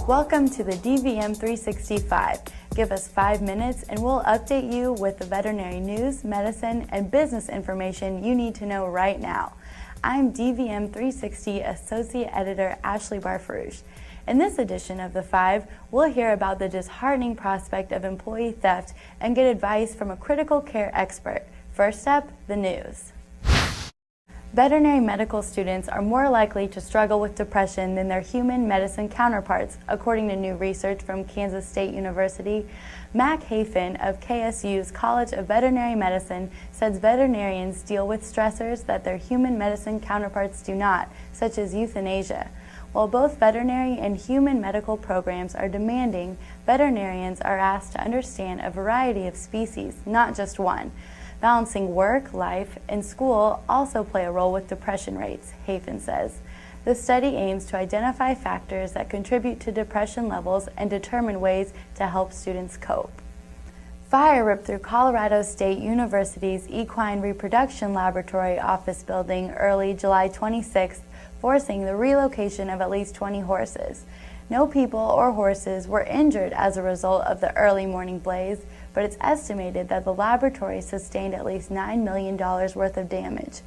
Welcome to the dvm360. Give us 5 minutes and we'll update you with the veterinary news, medicine, and business information you need to know right now. I'm dvm360 Associate Editor Ashley Barforoush. In this edition of the 5, we'll hear about the disheartening prospect of employee theft and get advice from a critical care expert. First up, the news. Veterinary medical students are more likely to struggle with depression than their human medicine counterparts, according to new research from Kansas State University. Mac Hafen of KSU's College of Veterinary Medicine says veterinarians deal with stressors that their human medicine counterparts do not, such as euthanasia. While both veterinary and human medical programs are demanding, veterinarians are asked to understand a variety of species, not just one. Balancing work, life, and school also play a role with depression rates, Hafen says. The study aims to identify factors that contribute to depression levels and determine ways to help students cope. Fire ripped through Colorado State University's Equine Reproduction Laboratory office building early July 26th, forcing the relocation of at least 20 horses. No people or horses were injured as a result of the early morning blaze, but it's estimated that the laboratory sustained at least $9 million worth of damage.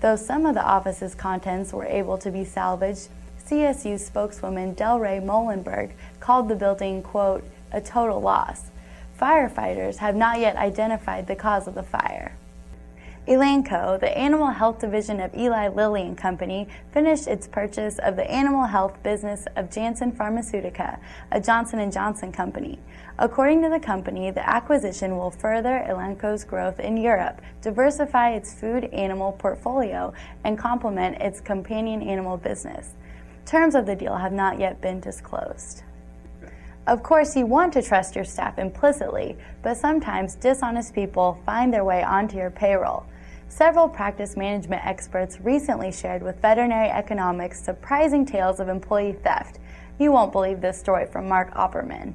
Though some of the office's contents were able to be salvaged, CSU spokeswoman Delray Molenberg called the building, quote, a total loss. Firefighters have not yet identified the cause of the fire. Elanco, the animal health division of Eli Lilly and Company, finished its purchase of the animal health business of Janssen Pharmaceutica, a Johnson & Johnson company. According to the company, the acquisition will further Elanco's growth in Europe, diversify its food animal portfolio, and complement its companion animal business. Terms of the deal have not yet been disclosed. Of course, you want to trust your staff implicitly, but sometimes dishonest people find their way onto your payroll. Several practice management experts recently shared with Veterinary Economics surprising tales of employee theft. You won't believe this story from Mark Opperman.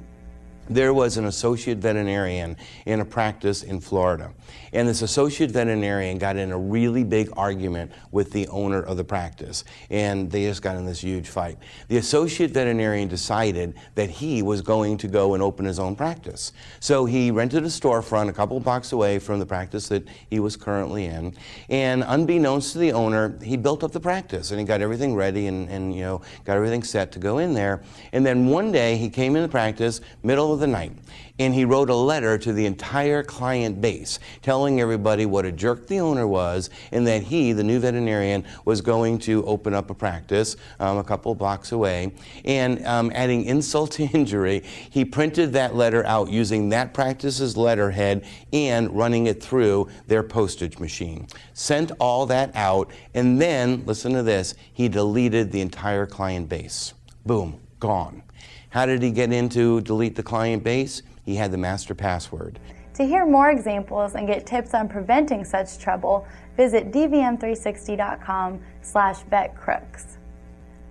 There was an associate veterinarian in a practice in Florida, and this associate veterinarian got in a really big argument with the owner of the practice, and they just got in this huge fight. The associate veterinarian decided that he was going to go and open his own practice. So he rented a storefront a couple blocks away from the practice that he was currently in, and unbeknownst to the owner, he built up the practice, and he got everything ready and got everything set to go in there. And then one day he came in the practice, middle of the night, and he wrote a letter to the entire client base telling everybody what a jerk the owner was and that he, the new veterinarian, was going to open up a practice a couple blocks away. And adding insult to injury, he printed that letter out using that practice's letterhead and running it through their postage machine. Sent all that out, and then, listen to this, he deleted the entire client base. Boom, gone. How did he get in to delete the client base? He had the master password. To hear more examples and get tips on preventing such trouble, visit dvm360.com/vetcrooks.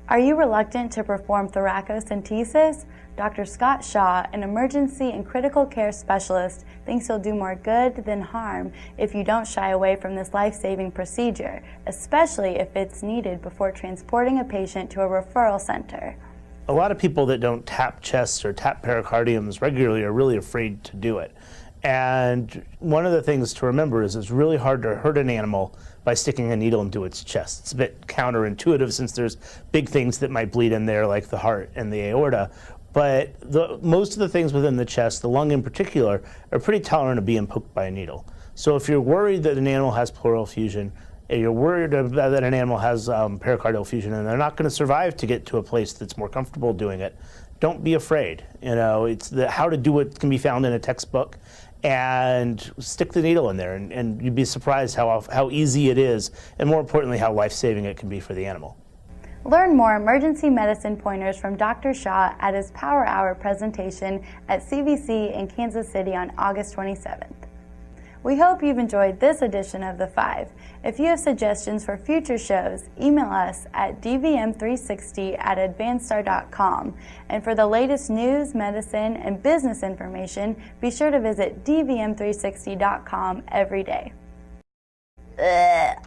Are you reluctant to perform thoracocentesis? Dr. Scott Shaw, an emergency and critical care specialist, thinks you'll do more good than harm if you don't shy away from this life-saving procedure, especially if it's needed before transporting a patient to a referral center. A lot of people that don't tap chests or tap pericardiums regularly are really afraid to do it. And one of the things to remember is it's really hard to hurt an animal by sticking a needle into its chest. It's a bit counterintuitive since there's big things that might bleed in there like the heart and the aorta. But most of the things within the chest, the lung in particular, are pretty tolerant of being poked by a needle. So if you're worried that an animal has pleural effusion, you're worried that an animal has pericardial effusion and they're not going to survive to get to a place that's more comfortable doing it, don't be afraid. It's how to do it can be found in a textbook, and stick the needle in there, and you'd be surprised how easy it is, and more importantly, how life-saving it can be for the animal. Learn more emergency medicine pointers from Dr. Shaw at his Power Hour presentation at CVC in Kansas City on August 27th. We hope you've enjoyed this edition of The 5. If you have suggestions for future shows, email us at dvm360@advancedstar.com. And for the latest news, medicine, and business information, be sure to visit dvm360.com every day. Ugh.